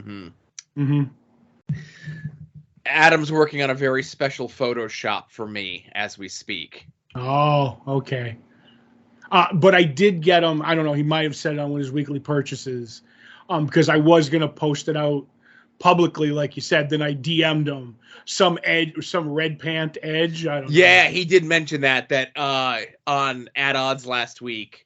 Mm-hmm. Mm-hmm. Adam's working on a very special Photoshop for me as we speak. Oh, okay. But I did get him. I don't know. He might have said it on one of his weekly purchases, because I was gonna post it out publicly, like you said. Then I DM'd him some red pant Edge. I don't know. Yeah, he did mention that on At Odds last week,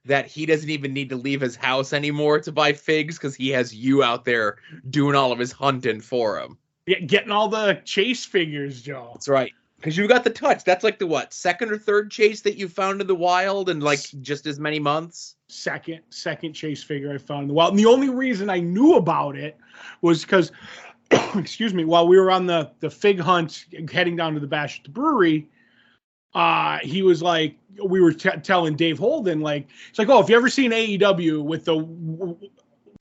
that he doesn't even need to leave his house anymore to buy figs because he has you out there doing all of his hunting for him. Yeah, getting all the chase figures, Joe. That's right. Because you got the touch. That's like the second or third chase that you found in the wild in like just as many months? Second chase figure I found in the wild. And the only reason I knew about it was because, excuse me, while we were on the fig hunt heading down to the bash at the brewery, he was like, we were telling Dave Holden, like, it's like, oh, if you ever seen AEW with the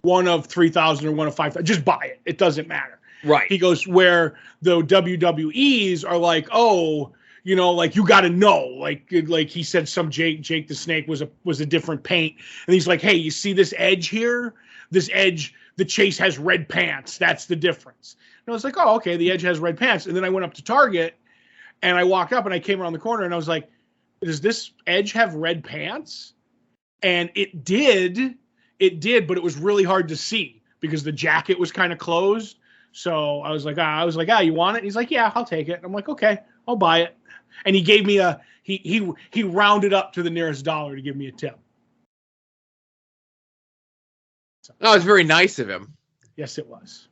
one of 3,000 or one of 5,000, just buy it. It doesn't matter. Right. He goes, where the WWEs are like, oh, you know, like you got to know, like he said, some Jake the Snake was a different paint, and he's like, hey, you see this edge here? This edge, the chase has red pants. That's the difference. And I was like, oh, okay, the edge has red pants. And then I went up to Target, and I walked up, and I came around the corner, and I was like, does this edge have red pants? And it did, but it was really hard to see because the jacket was kind of closed. So I was like, you want it? And he's like, yeah, I'll take it. And I'm like, okay, I'll buy it. And he gave me he rounded up to the nearest dollar to give me a tip. So, that was very nice of him. Yes, it was.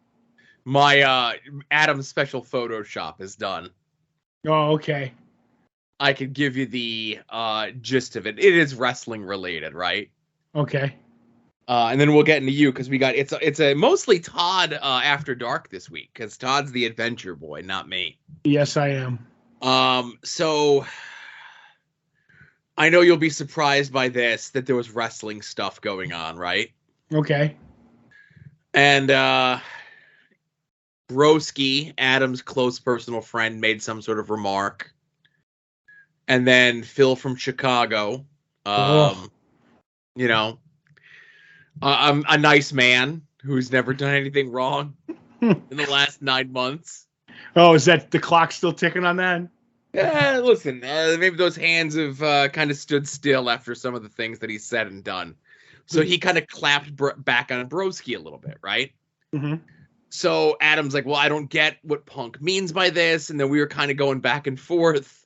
My Adam's special Photoshop is done. Oh, okay. I could give you the gist of it. It is wrestling related, right? Okay. And then we'll get into you because we got it's a mostly Todd after dark this week because Todd's the adventure boy, not me. Yes, I am. So I know you'll be surprised by this that there was wrestling stuff going on, right? Okay. And Broski, Adam's close personal friend, made some sort of remark, and then Phil from Chicago, you know. I'm a nice man who's never done anything wrong in the last 9 months. Oh, is that the clock still ticking on that? Listen, maybe those hands have kind of stood still after some of the things that he said and done. So he kind of clapped back on Broski a little bit, right? Mm-hmm. So Adam's like, well, I don't get what Punk means by this. And then we were kind of going back and forth.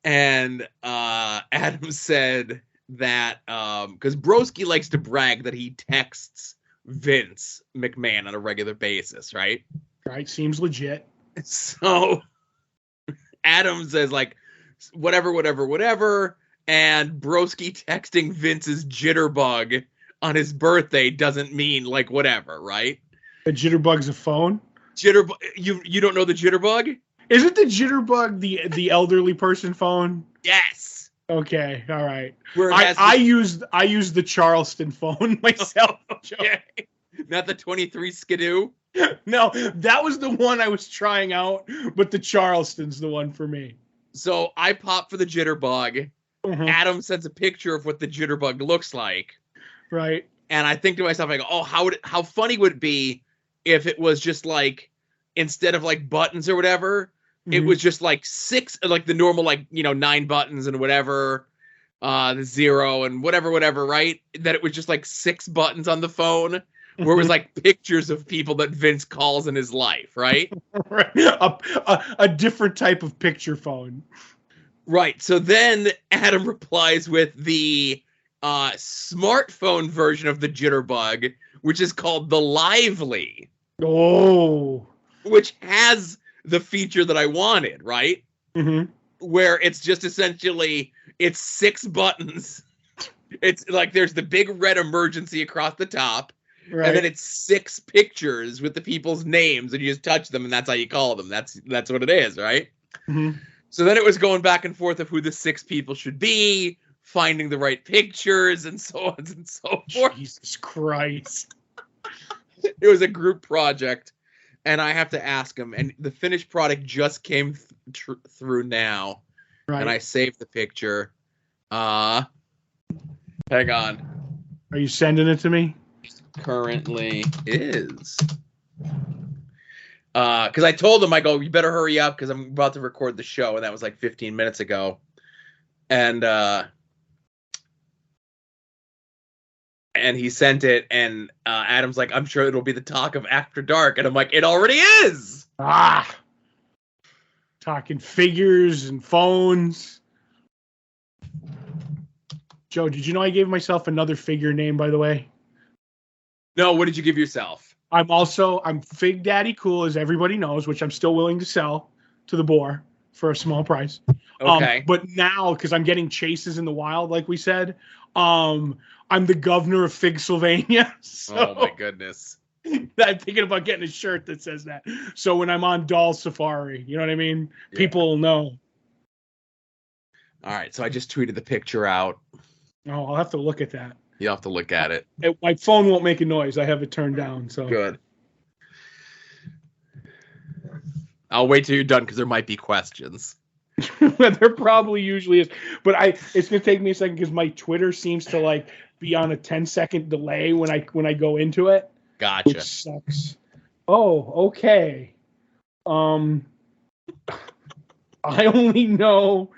And Adam said that because Broski likes to brag that he texts Vince McMahon on a regular basis, right? Right, seems legit. So Adam says like whatever, and Broski texting Vince's jitterbug on his birthday doesn't mean like whatever, right? The jitterbug's a phone? Jitterbug, you don't know the jitterbug? Isn't the jitterbug the elderly person phone? Yes. Okay, all right. I use the Charleston phone myself. Okay. Not the 23 Skidoo? No, that was the one I was trying out, but the Charleston's the one for me. So I pop for the jitterbug. Mm-hmm. Adam sends a picture of what the jitterbug looks like. Right. And I think to myself, I go, oh, how funny would it be if it was just like, instead of like buttons or whatever, it was just like 6, like the normal, like, 9 buttons and whatever, the 0 and whatever, right? That it was just like 6 buttons on the phone where it was like pictures of people that Vince calls in his life, right? Right. A different type of picture phone. Right. So then Adam replies with the smartphone version of the jitterbug, which is called the Lively. Oh. Which has the feature that I wanted, right? Mm-hmm. Where it's just essentially, it's 6 buttons. It's like there's the big red emergency across the top. Right. And then it's 6 pictures with the people's names, and you just touch them, and that's how you call them. That's what it is, right? Mm-hmm. So then it was going back and forth of who the 6 people should be, finding the right pictures, and so on and so forth. Jesus Christ. It was a group project. And I have to ask him, and the finished product just came through now, right. And I saved the picture. Hang on. Are you sending it to me? currently is. Because I told him, I go, you better hurry up because I'm about to record the show, and that was like 15 minutes ago. And he sent it, and Adam's like, I'm sure it'll be the talk of After Dark. And I'm like, it already is! Talking figures and phones. Joe, did you know I gave myself another figure name, by the way? No, what did you give yourself? I'm Fig Daddy Cool, as everybody knows, which I'm still willing to sell to the boar for a small price. Okay. But now, because I'm getting chases in the wild, like we said, I'm the governor of Fig Sylvania. So oh my goodness. I'm thinking about getting a shirt that says that. So when I'm on Doll Safari, you know what I mean? Yeah. People will know. All right, so I just tweeted the picture out. Oh, I'll have to look at that. You'll have to look at it. My phone won't make a noise. I have it turned down. So good. I'll wait till you're done because there might be questions. There probably usually is, but it's gonna take me a second because my Twitter seems to like be on a 10-second delay when I go into it. Gotcha. Which sucks. Oh, okay. I only know.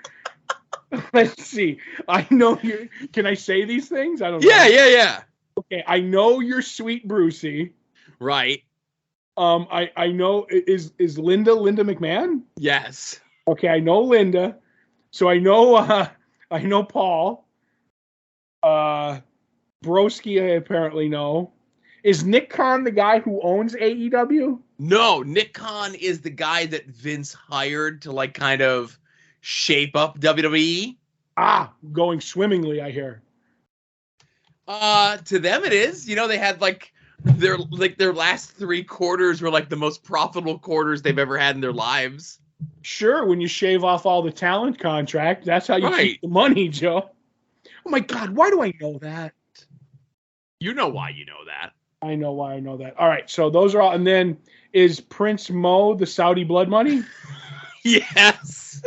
Let's see. I know you. Can I say these things? I don't know. Yeah. Okay, I know you're Sweet Brucey. Right. I know is Linda McMahon? Yes. Okay, I know Linda. So I know Paul. Broski, I apparently know. Is Nick Khan the guy who owns AEW? No, Nick Khan is the guy that Vince hired to like kind of shape up WWE. Going swimmingly, I hear. To them it is. You know, they had their last 3 quarters were like the most profitable quarters they've ever had in their lives. Sure, when you shave off all the talent contract, that's how you keep the money, Joe. Oh my God, why do I know that? You know why you know that. I know why I know that. All right, so those are all. And then is Prince Mo the Saudi blood money? Yes.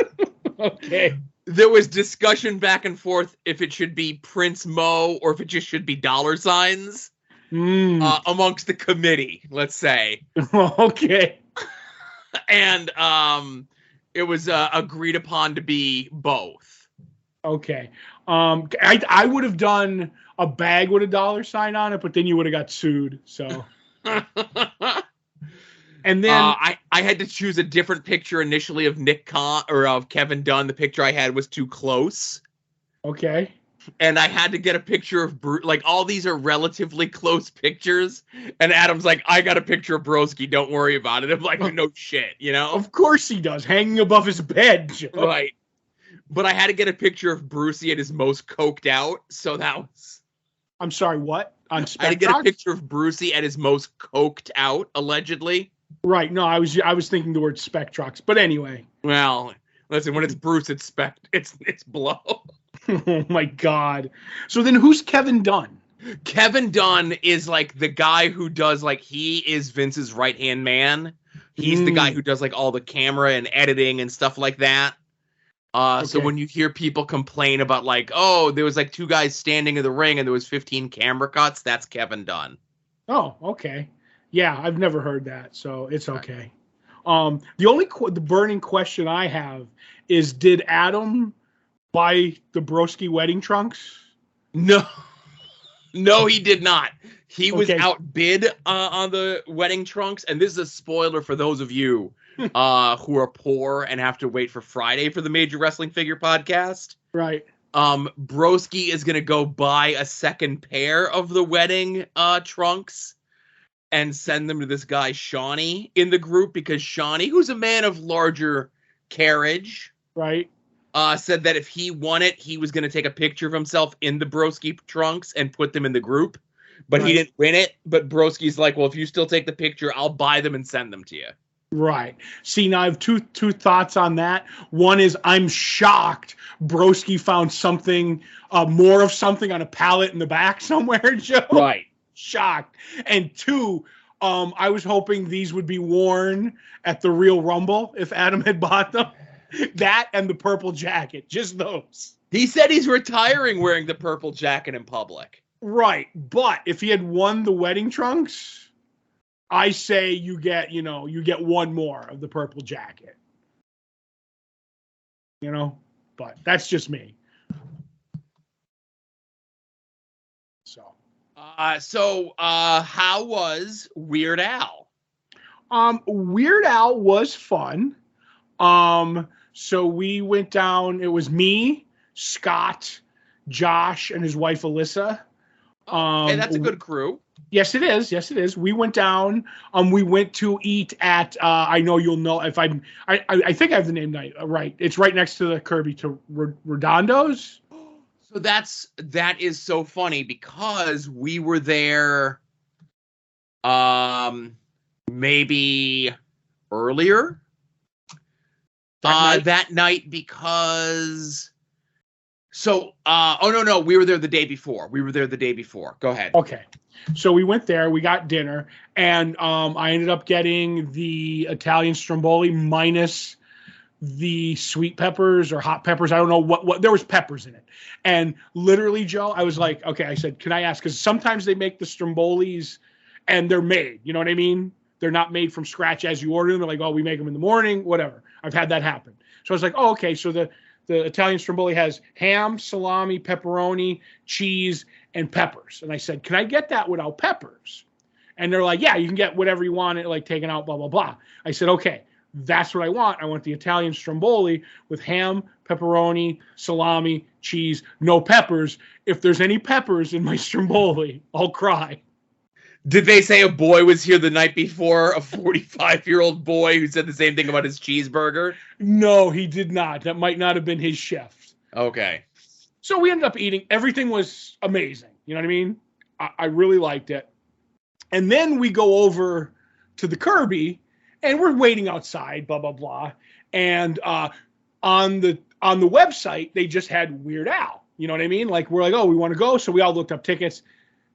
Okay. There was discussion back and forth if it should be Prince Mo or if it just should be dollar signs amongst the committee, let's say. Okay. And it was agreed upon to be both. Okay. I would have done a bag with a dollar sign on it, but then you would have got sued. So. And then I had to choose a different picture initially of Nick Khan or of Kevin Dunn. The picture I had was too close. Okay. And I had to get a picture of like all these are relatively close pictures. And Adam's like, I got a picture of Broski. Don't worry about it. I'm like, no shit, you know? Of course he does, hanging above his bed, Joe. Right. But I had to get a picture of Brucey at his most coked out. So that was. I'm sorry, what? I had to get a picture of Brucey at his most coked out, allegedly. Right. No, I was thinking the word Spectrox, but anyway. Well, listen, when it's Bruce, it's blow. Oh my God. So then who's Kevin Dunn? Kevin Dunn is like the guy who does he is Vince's right-hand man. He's the guy who does all the camera and editing and stuff like that. Okay. So when you hear people complain about there was 2 guys standing in the ring and there was 15 camera cuts, that's Kevin Dunn. Oh, okay. Yeah, I've never heard that, so it's okay. The burning question I have is, did Adam buy the Broski wedding trunks? No, he did not. He was outbid on the wedding trunks, and this is a spoiler for those of you who are poor and have to wait for Friday for the Major Wrestling Figure podcast. Right. Broski is going to go buy a second pair of the wedding trunks and send them to this guy, Shawnee, in the group, because Shawnee, who's a man of larger carriage, right, said that if he won it, he was going to take a picture of himself in the Broski trunks and put them in the group. But he didn't win it. But Broski's like, well, if you still take the picture, I'll buy them and send them to you. Right. See, now I have two thoughts on that. One is I'm shocked Broski found something, more of something on a pallet in the back somewhere, Joe. Right. Shocked. And 2, I was hoping these would be worn at the Real Rumble if Adam had bought them. That and the purple jacket, just those. He said he's retiring wearing the purple jacket in public. Right. But if he had won the wedding trunks, I say you get one more of the purple jacket. But that's just me. So how was Weird Al? Weird Al was fun. So we went down. It was me, Scott, Josh, and his wife Alyssa. Hey, that's a good crew. Yes, it is. Yes, it is. We went down. We went to eat at. I know you'll know if I think I have the name right. It's right next to the Kirby to Redondo's. So that is so funny because we were there, maybe earlier that night because. So, no, we were there the day before. Go ahead. Okay. So we went there, we got dinner, and I ended up getting the Italian stromboli minus the sweet peppers or hot peppers. I don't know what there was peppers in it. And literally, Joe, I was like, okay, I said, can I ask? Because sometimes they make the strombolis and they're made, you know what I mean? They're not made from scratch as you order them. They're like, oh, we make them in the morning, whatever. I've had that happen. So I was like, oh, okay. So the Italian stromboli has ham, salami, pepperoni, cheese, and peppers. And I said, can I get that without peppers? And they're like, yeah, you can get whatever you want, like taken out, blah, blah, blah. I said, okay, that's what I want. I want the Italian stromboli with ham, pepperoni, salami, cheese, no peppers. If there's any peppers in my stromboli, I'll cry. Did they say a boy was here the night before, a 45-year-old boy who said the same thing about his cheeseburger? No, he did not. That might not have been his chef. Okay. So we ended up eating. Everything was amazing. You know what I mean? I really liked it. And then we go over to the Kirby, and we're waiting outside, blah, blah, blah. And on the website, they just had Weird Al. You know what I mean? Like, we're like, oh, we want to go. So we all looked up tickets.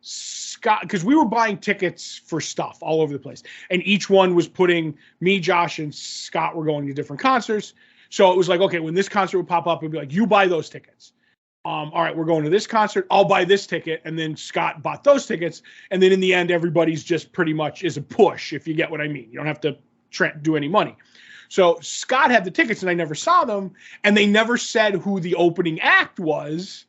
Scott, because we were buying tickets for stuff all over the place. And each one was putting me, Josh, and Scott were going to different concerts. So it was like, okay, when this concert would pop up, it'd be like, you buy those tickets. All right, we're going to this concert. I'll buy this ticket. And then Scott bought those tickets. And then in the end, everybody's just pretty much is a push, if you get what I mean. You don't have to do any money. So Scott had the tickets and I never saw them. And they never said who the opening act was,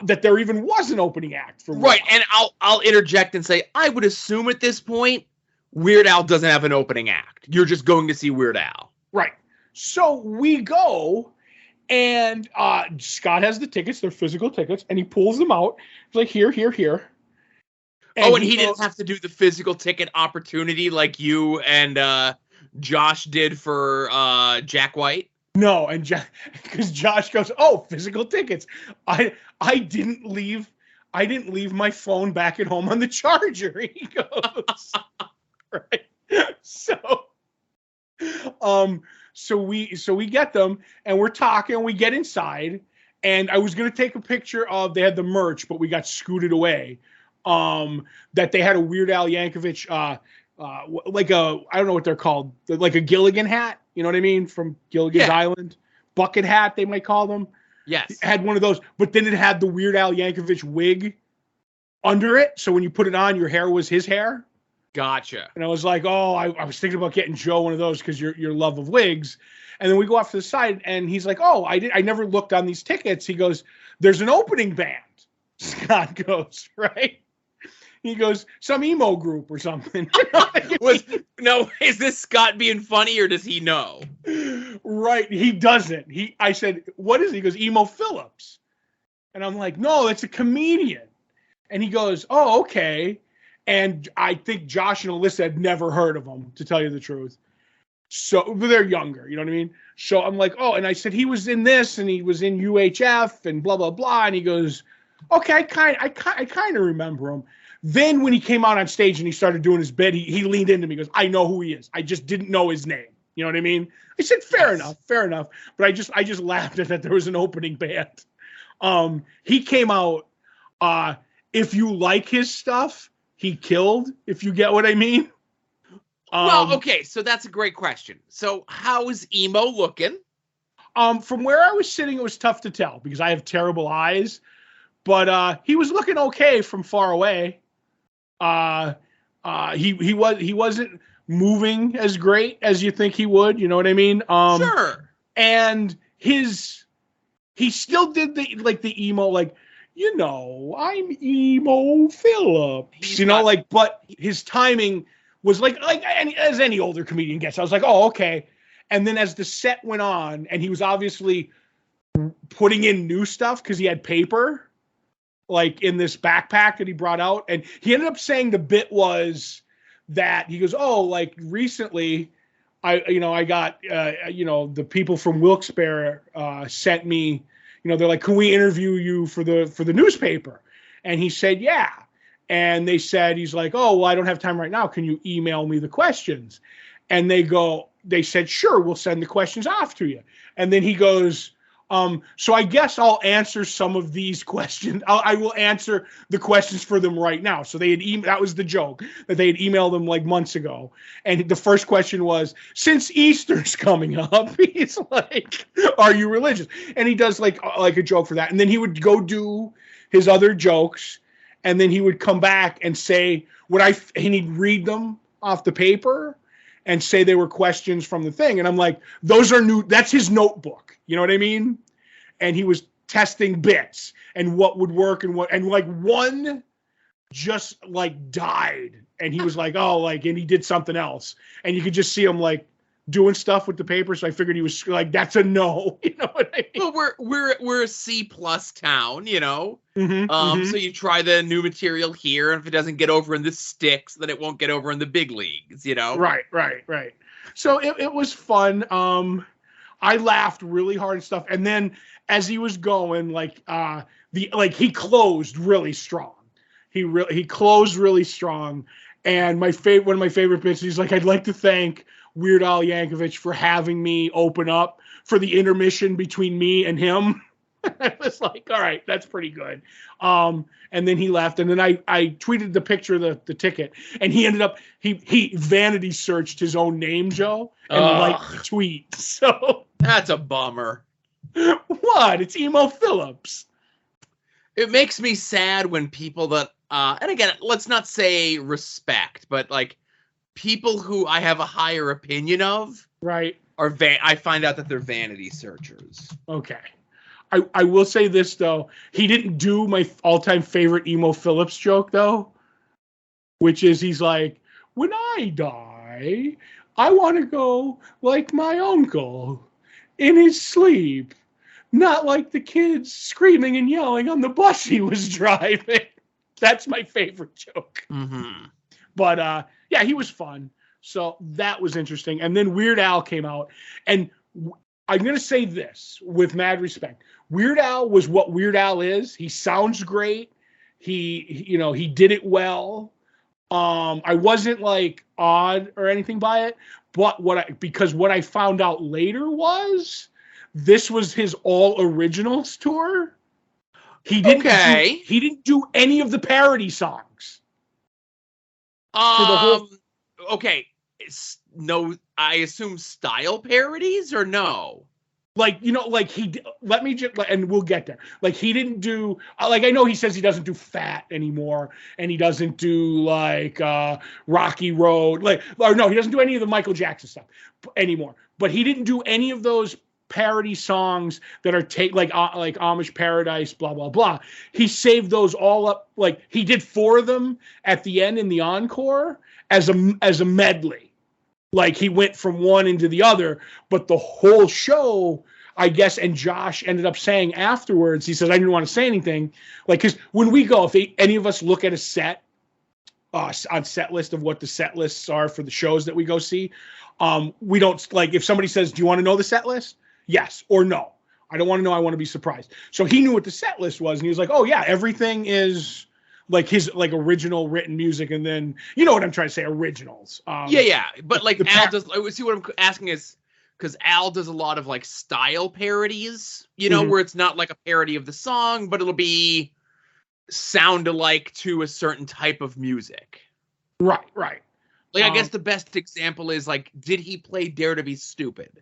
that there even was an opening act for Right. And I'll interject and say, I would assume at this point, Weird Al doesn't have an opening act. You're just going to see Weird Al. Right. So we go. And Scott has the tickets, they're physical tickets, and he pulls them out. He's like, here. And he didn't have to do the physical ticket opportunity like you and Josh did for Jack White? No, and because Josh goes, oh, physical tickets. I didn't leave my phone back at home on the charger. He goes, right. So we get them and we're talking and we get inside and I was going to take a picture of, they had the merch, but we got scooted away. That they had a Weird Al Yankovic, like a, I don't know what they're called, like a Gilligan hat. You know what I mean? From Gilligan's Island, bucket hat, they might call them. Yes. It had one of those, but then it had the Weird Al Yankovic wig under it. So when you put it on, your hair was his hair. Gotcha. And I was like, oh, I was thinking about getting Joe one of those because your love of wigs. And then we go off to the side, and he's like, oh, I never looked on these tickets. He goes, there's an opening band. Scott goes, right? He goes, some emo group or something. Is this Scott being funny or does he know? Right. He doesn't. I said, what is he? He goes, Emo Phillips. And I'm like, no, it's a comedian. And he goes, oh, okay. And I think Josh and Alyssa had never heard of him, to tell you the truth. So they're younger, you know what I mean? So I'm like, oh, and I said, he was in this and he was in UHF and blah, blah, blah. And he goes, okay, I kind of remember him. Then when he came out on stage and he started doing his bit, he leaned into me and goes, I know who he is. I just didn't know his name. You know what I mean? I said, fair enough. But I just laughed at that there was an opening band. He came out, if you like his stuff, he killed, if you get what I mean. Well, okay, so that's a great question. So how is emo looking? From where I was sitting, it was tough to tell because I have terrible eyes. but he was looking okay from far away. He wasn't moving as great as you think he would. You know what I mean? Sure. And he still did the emo, like, I'm Emo Phillips, but his timing was like as any older comedian gets. I was like, oh, okay. And then as the set went on, and he was obviously putting in new stuff because he had paper, like in this backpack that he brought out, and he ended up saying the bit was that he goes, oh, like recently, I got the people from Wilkes-Barre sent me, they're like, can we interview you for the newspaper? And he said, yeah. And they said, he's like, oh, well, I don't have time right now. Can you email me the questions? And they said, sure, we'll send the questions off to you. And then he goes, so I guess I'll answer some of these questions. I will answer the questions for them right now. So they had that was the joke, that they had emailed them like months ago. And the first question was, since Easter's coming up, he's like, are you religious? And he does like a joke for that. And then he would go do his other jokes, and then he would come back and say and he'd read them off the paper and say they were questions from the thing. And I'm like, those are new. That's his notebook. You know what I mean? And he was testing bits and what would work and like one just like died. And he was like, oh, like, and he did something else. And you could just see him like doing stuff with the paper. So I figured he was like, that's a no. You know what I mean? Well, we're a C+ town, Mm-hmm. So you try the new material here, and if it doesn't get over in the sticks, then it won't get over in the big leagues, Right. So it was fun. I laughed really hard and stuff. And then as he was going, he closed really strong. He closed really strong. And one of my favorite bits, he's like, I'd like to thank Weird Al Yankovic for having me open up for the intermission between me and him. I was like, all right, that's pretty good. And then he left, and then I tweeted the picture of the ticket, and he ended up he vanity searched his own name, Joe, and liked the tweet. So that's a bummer. What? It's Emo Phillips. It makes me sad when people that and again, let's not say respect, but like people who I have a higher opinion of, right, are I find out that they're vanity searchers. Okay. I will say this, though. He didn't do my all-time favorite Emo Phillips joke, though, which is he's like, when I die, I want to go like my uncle in his sleep, not like the kids screaming and yelling on the bus he was driving. That's my favorite joke. Mm-hmm. But, yeah, he was fun. So that was interesting. And then Weird Al came out, and I'm going to say this with mad respect. Weird Al was what Weird Al is. He sounds great. He did it well. I wasn't like awed or anything by it, but because what I found out later was this was his all originals tour. He didn't do any of the parody songs. For the whole. Okay. No, I assume style parodies or no? Let me just, and we'll get there. Like, he didn't do, I know he says he doesn't do Fat anymore, and he doesn't do, Rocky Road. He doesn't do any of the Michael Jackson stuff anymore. But he didn't do any of those parody songs that are like Amish Paradise, blah, blah, blah. He saved those all up. Like, he did 4 of them at the end in the encore as a medley. Like, he went from one into the other, but the whole show, I guess, and Josh ended up saying afterwards, he says, I didn't want to say anything. Like, because when we go, if any of us look at a set, on set list of what the set lists are for the shows that we go see, we don't, like, if somebody says, do you want to know the set list? Yes or no. I don't want to know. I want to be surprised. So he knew what the set list was, and he was like, oh, yeah, everything is like his original written music, and then you know what I'm trying to say, originals. Yeah, but like Al does. See what I'm asking is because Al does a lot of like style parodies, where it's not like a parody of the song, but it'll be sound alike to a certain type of music. Right. Like I guess the best example is like, did he play Dare to Be Stupid?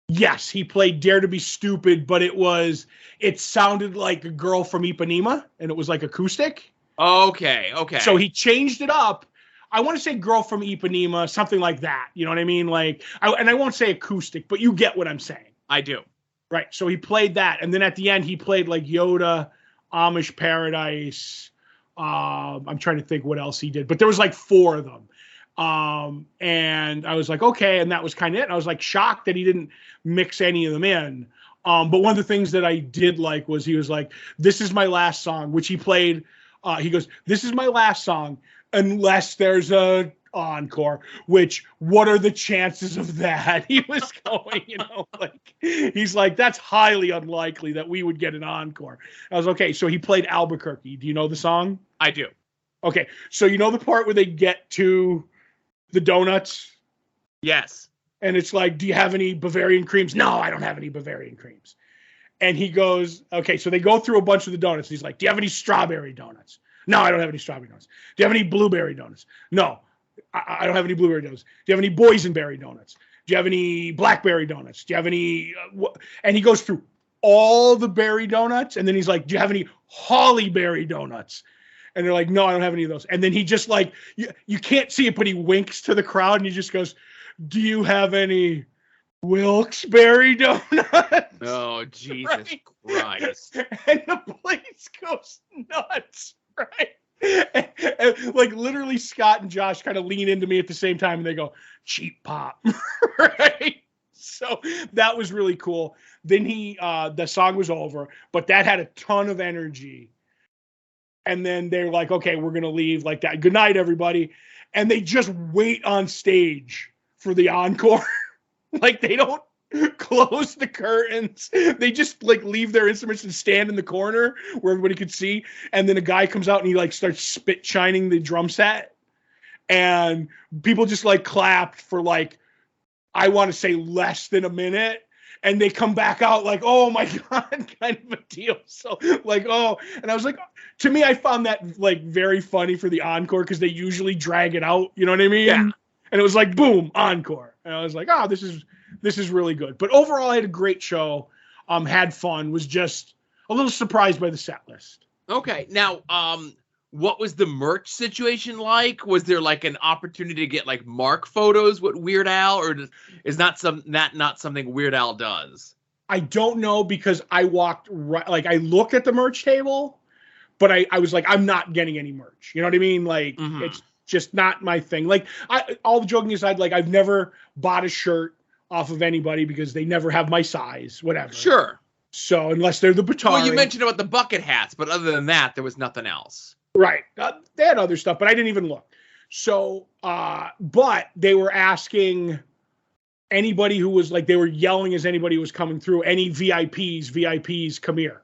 Yes, he played Dare to Be Stupid, but it sounded like a girl from Ipanema, and it was like acoustic. Okay. So he changed it up. I want to say girl from Ipanema, something like that. You know what I mean? And I won't say acoustic, but you get what I'm saying. I do. Right. So he played that. And then at the end, he played like Yoda, Amish Paradise. I'm trying to think what else he did, but there was like 4 of them. And I was like, okay. And that was kind of it. And I was like shocked that he didn't mix any of them in. But one of the things that I did like was he was like, this is my last song, which he played. He goes, this is my last song, unless there's a encore, which what are the chances of that? He was going, he's like, that's highly unlikely that we would get an encore. I was okay. So he played Albuquerque. Do you know the song? I do. Okay. So you know the part where they get to the donuts? Yes. And it's like, do you have any Bavarian creams? No, I don't have any Bavarian creams. And he goes, okay, so they go through a bunch of the donuts. He's like, do you have any strawberry donuts? No, I don't have any strawberry donuts. Do you have any blueberry donuts? No, I don't have any blueberry donuts. Do you have any boysenberry donuts? Do you have any blackberry donuts? Do you have any? And he goes through all the berry donuts. And then he's like, do you have any hollyberry donuts? And they're like, no, I don't have any of those. And then he just like, you can't see it, but he winks to the crowd and he just goes, do you have any Wilkes-Barre donuts? Oh, Jesus Christ. And the place goes nuts, right? And like literally Scott and Josh kind of lean into me at the same time and they go, cheap pop, right? So that was really cool. Then the song was over, but that had a ton of energy. And then they're like, okay, we're going to leave like that. Good night, everybody. And they just wait on stage for the encore. Like they don't close the curtains. They just like leave their instruments and stand in the corner where everybody could see. And then a guy comes out and he like starts spit shining the drum set. And people just like clapped for like, I want to say less than a minute. And they come back out like, oh my God, kind of a deal. So like, oh, and I was like, to me, I found that like very funny for the encore because they usually drag it out. You know what I mean? Yeah. And it was like, boom, encore. And I was like, oh, this is really good. But overall, I had a great show. Had fun. Was just a little surprised by the set list. Okay. Now, what was the merch situation like? Was there like an opportunity to get like Mark photos with Weird Al, or is not something Weird Al does? I don't know because I walked right, like I looked at the merch table, but I was like, I'm not getting any merch. You know what I mean? Like It's just not my thing. Like all the joking aside, like I've never bought a shirt off of anybody because they never have my size, whatever. Sure. So unless they're the Batari. Well, you mentioned about the bucket hats, but other than that, there was nothing else. Right. They had other stuff, but I didn't even look. So, but they were asking anybody who was like, they were yelling as anybody was coming through, any VIPs, come here.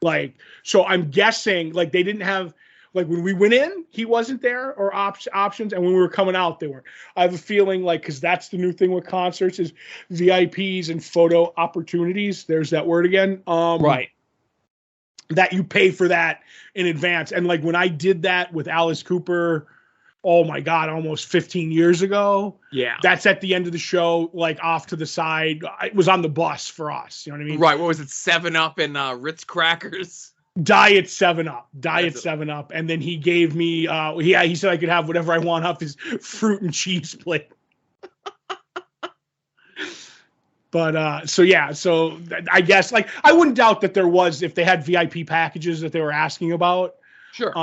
Like, so I'm guessing like they didn't have, like when we went in, he wasn't there or options. And when we were coming out, they weren't. I have a feeling like, cause that's the new thing with concerts is VIPs and photo opportunities. There's that word again. Right. That you pay for that in advance. And like when I did that with Alice Cooper, oh my God, almost 15 years ago. Yeah. That's at the end of the show, like off to the side. It was on the bus for us. You know what I mean? Right. What was it? 7-Up and Ritz crackers? Diet 7-Up. And then he gave me, he said I could have whatever I want off his fruit and cheese plate. But, so I guess like, I wouldn't doubt that there was, if they had VIP packages that they were asking about. Sure.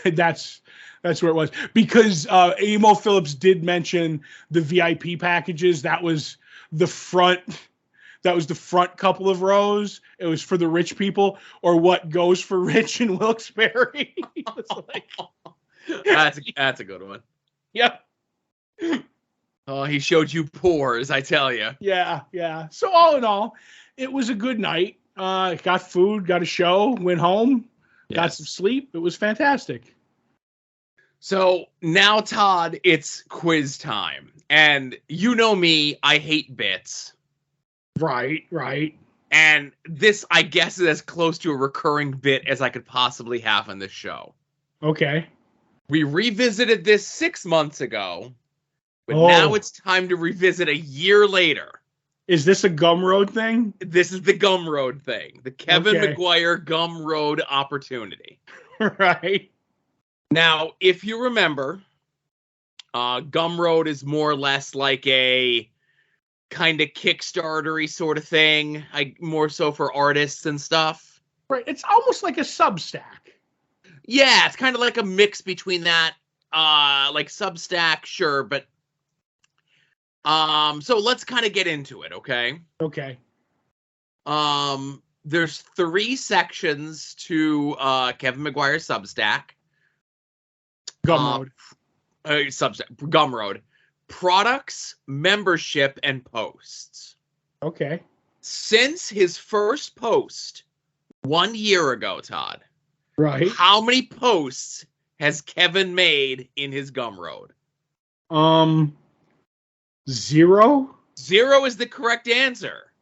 That's where it was because, Emo Phillips did mention the VIP packages. That was the front couple of rows. It was for the rich people or what goes for rich in Wilkes-Barre. That's a good one. Yep. Oh, he showed you pores, I tell you. Yeah. So all in all, it was a good night. Got food, got a show, went home, got some sleep. It was fantastic. So now, Todd, it's quiz time. And you know me, I hate bits. Right. And this, I guess, is as close to a recurring bit as I could possibly have on this show. Okay. We revisited this 6 months ago. But now it's time to revisit a year later. Is this a Gumroad thing? This is the Gumroad thing. The Kevin McGuire Gumroad opportunity. Right. Now, if you remember, Gumroad is more or less like a kind of Kickstarter-y sort of thing, more so for artists and stuff. Right. It's almost like a Substack. Yeah, it's kind of like a mix between that, like Substack, sure, but so let's kind of get into it, okay? Okay. There's 3 sections to Kevin McGuire's Substack. Gumroad. Substack, Gumroad. Products, membership, and posts. Okay. Since his first post 1 year ago, Todd. Right. How many posts has Kevin made in his Gumroad? 0? 0 is the correct answer.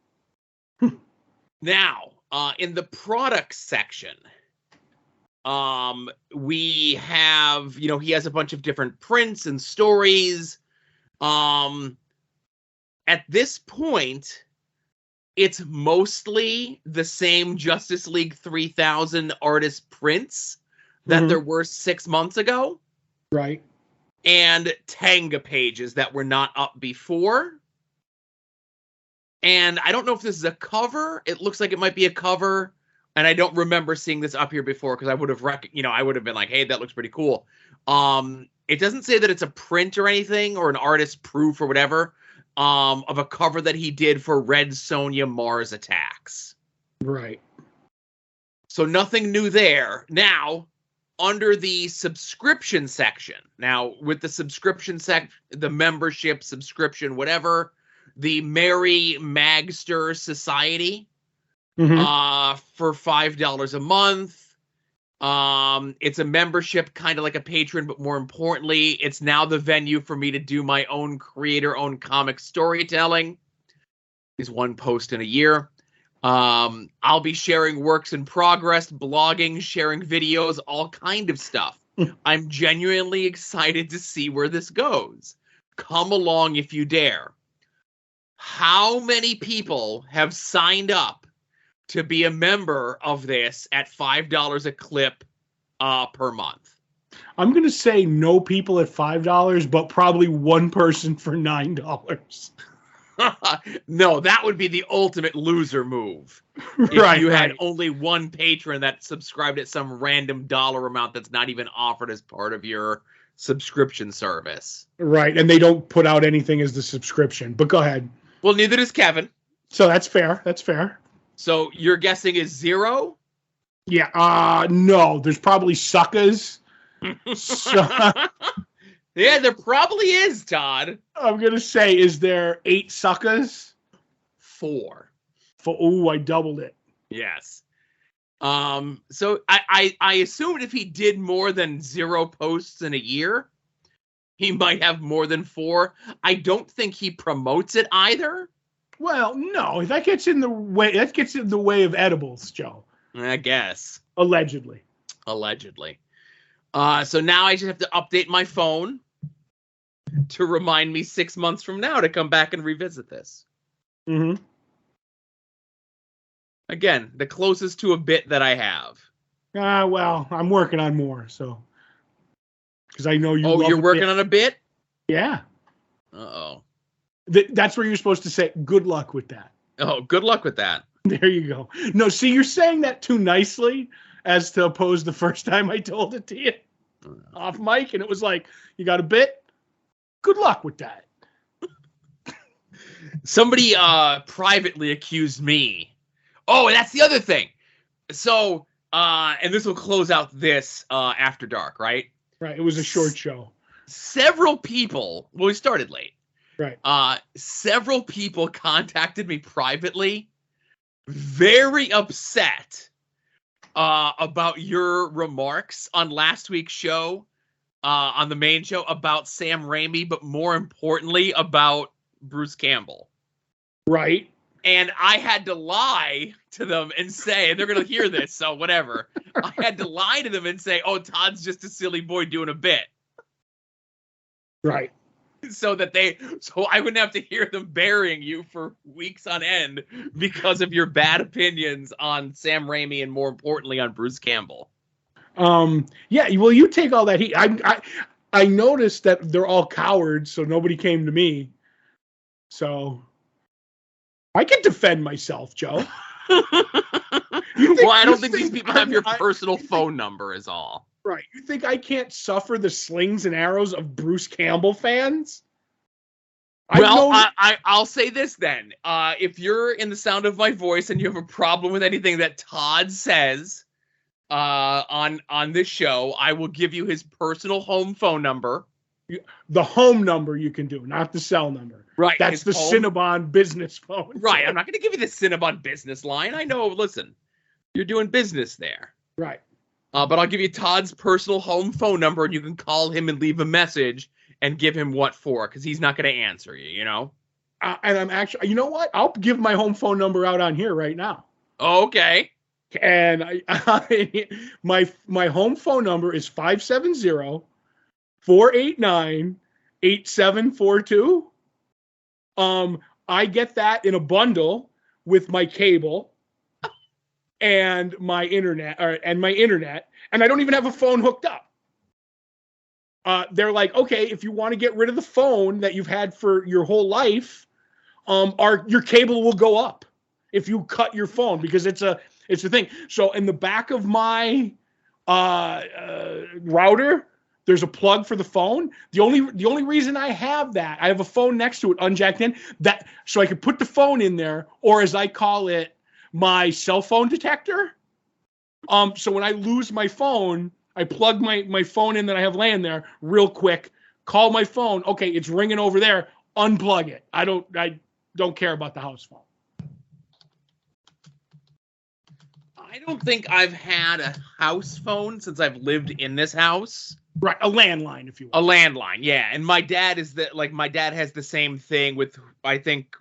Now, in the products section, we have, he has a bunch of different prints and stories. At this point, it's mostly the same Justice League 3000 artist prints that there were 6 months ago. Right. And Tanga pages that were not up before. And I don't know if this is a cover. It looks like it might be a cover. And I don't remember seeing this up here before because I would have I would have been like, hey, that looks pretty cool. It doesn't say that it's a print or anything or an artist proof or whatever of a cover that he did for Red Sonja Mars Attacks. Right. So nothing new there. Now, under the subscription section, now with the subscription the membership, subscription, whatever, the Mary Magster Society for $5 a month. It's a membership, kind of like a patron, but more importantly, it's now the venue for me to do my own creator-owned comic storytelling. Is 1 post in a year. I'll be sharing works in progress, blogging, sharing videos, all kind of stuff. I'm genuinely excited to see where this goes. Come along if you dare. How many people have signed up to be a member of this at $5 a clip per month? I'm going to say no people at $5, but probably 1 person for $9. No, that would be the ultimate loser move. If you had only 1 patron that subscribed at some random dollar amount that's not even offered as part of your subscription service. Right, and they don't put out anything as the subscription. But go ahead. Well, neither does Kevin. So that's fair. That's fair. So your guessing is 0? Yeah. No, there's probably suckers. Yeah, there probably is, Todd. I'm going to say, is there 8 suckers? 4. I doubled it. Yes. So I assumed if he did more than 0 posts in a year, he might have more than 4. I don't think he promotes it either. Well, no, that gets in the way. That gets in the way of edibles, Joe. I guess. Allegedly. So now I just have to update my phone to remind me 6 months from now to come back and revisit this. Mm-hmm. Again, the closest to a bit that I have. Well, I'm working on more, so. Because I know you. Oh, you're working on a bit? Yeah. Uh-oh. That's where you're supposed to say, good luck with that. Oh, good luck with that. There you go. No, see, you're saying that too nicely as to oppose the first time I told it to you off mic, and it was like, you got a bit? Good luck with that. Somebody privately accused me. Oh, that's the other thing. So, and this will close out this After Dark, right? Right. It was a short show. Several people, well, we started late. Right. Several people contacted me privately, very upset about your remarks on last week's show, on the main show, about Sam Raimi, but more importantly, about Bruce Campbell. Right. And I had to lie to them and say, and they're going to hear this, so whatever. I had to lie to them and say, oh, Todd's just a silly boy doing a bit. Right. so I wouldn't have to hear them burying you for weeks on end because of your bad opinions on Sam Raimi and more importantly on Bruce Campbell. Yeah, well, you take all that heat. I noticed that they're all cowards, so nobody came to me. So I can defend myself, Joe. Well, I don't think these people have your personal phone number is all. Right. You think I can't suffer the slings and arrows of Bruce Campbell fans? Well, I'll say this then. If you're in the sound of my voice and you have a problem with anything that Todd says on this show, I will give you his personal home phone number. The home number you can do, not the cell number. Right. That's the Cinnabon business phone. Right. I'm not going to give you the Cinnabon business line. I know, listen, you're doing business there. Right. But I'll give you Todd's personal home phone number, and you can call him and leave a message and give him what for, because he's not going to answer you, you know? And I'm actually, you know what? I'll give my home phone number out on here right now. Okay. And my home phone number is 570-489-8742. I get that in a bundle with my cable and my internet, and I don't even have a phone hooked up. They're like, okay, if you want to get rid of the phone that you've had for your whole life, your cable will go up if you cut your phone, because it's a thing. So in the back of my router, there's a plug for the phone. The only reason I have that, I have a phone next to it unjacked in, that so I could put the phone in there, or as I call it, my cell phone detector. So when I lose my phone, I plug my phone in that I have laying there real quick, call my phone. Okay, it's ringing over there. Unplug it. I don't care about the house phone. I don't think I've had a house phone since I've lived in this house. Right, a landline, if you will. A landline, yeah. And my dad has the same thing with, I think,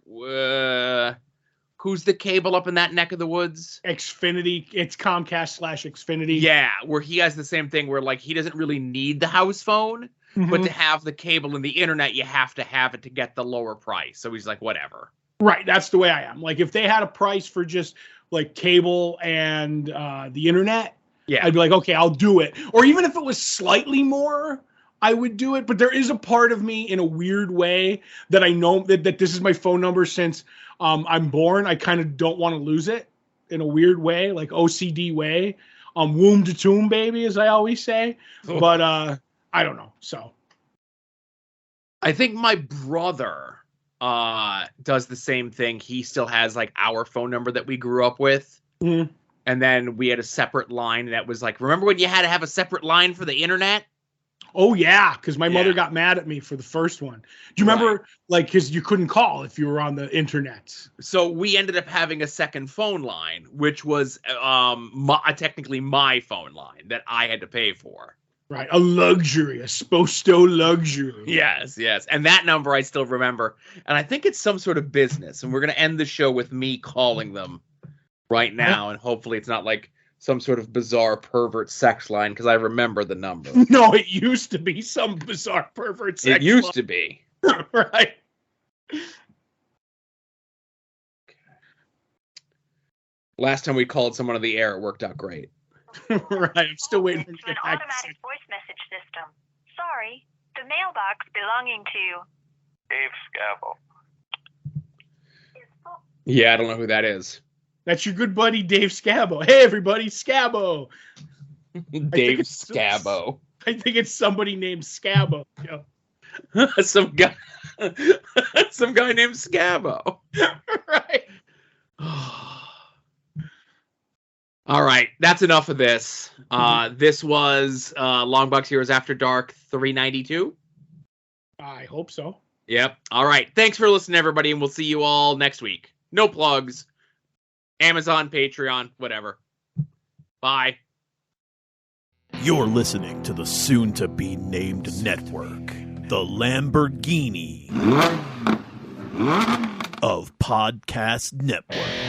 who's the cable up in that neck of the woods? Xfinity. It's Comcast/Xfinity. Yeah, where he has the same thing where, like, he doesn't really need the house phone, but to have the cable and the internet, you have to have it to get the lower price. So he's like, whatever. Right, that's the way I am. Like, if they had a price for just, like, cable and the internet, yeah, I'd be like, okay, I'll do it. Or even if it was slightly more, I would do it. But there is a part of me in a weird way that I know that this is my phone number since I'm born. I kind of don't want to lose it in a weird way, like OCD way. Womb to tomb, baby, as I always say. Oh. But I don't know. So I think my brother does the same thing. He still has like our phone number that we grew up with. Mm-hmm. And then we had a separate line that was like, remember when you had to have a separate line for the internet? Oh, yeah, because my mother got mad at me for the first one. Do you remember, like, because you couldn't call if you were on the internet? So we ended up having a second phone line, which was technically my phone line that I had to pay for. Right, a luxury, a Sposto luxury. Yes. And that number I still remember. And I think it's some sort of business. And we're going to end the show with me calling them right now. And hopefully it's not like some sort of bizarre pervert sex line, because I remember the number. No, it used to be some bizarre pervert sex line. It used to be. Right. Okay. Last time we called someone on the air, it worked out great. Right, I'm still waiting for him to get back. An automatic voice message system. Sorry, the mailbox belonging to Dave Scavo. Yeah, I don't know who that is. That's your good buddy, Dave Scavo. Hey, everybody, Scavo. Dave Scavo. I think it's somebody named Scavo. Some guy named Scavo. Right. All right, that's enough of this. This was Longbox Heroes After Dark 392. I hope so. Yep. All right. Thanks for listening, everybody, and we'll see you all next week. No plugs. Amazon, Patreon, whatever. Bye. You're listening to the soon-to-be-named network, the Lamborghini of Podcast Network.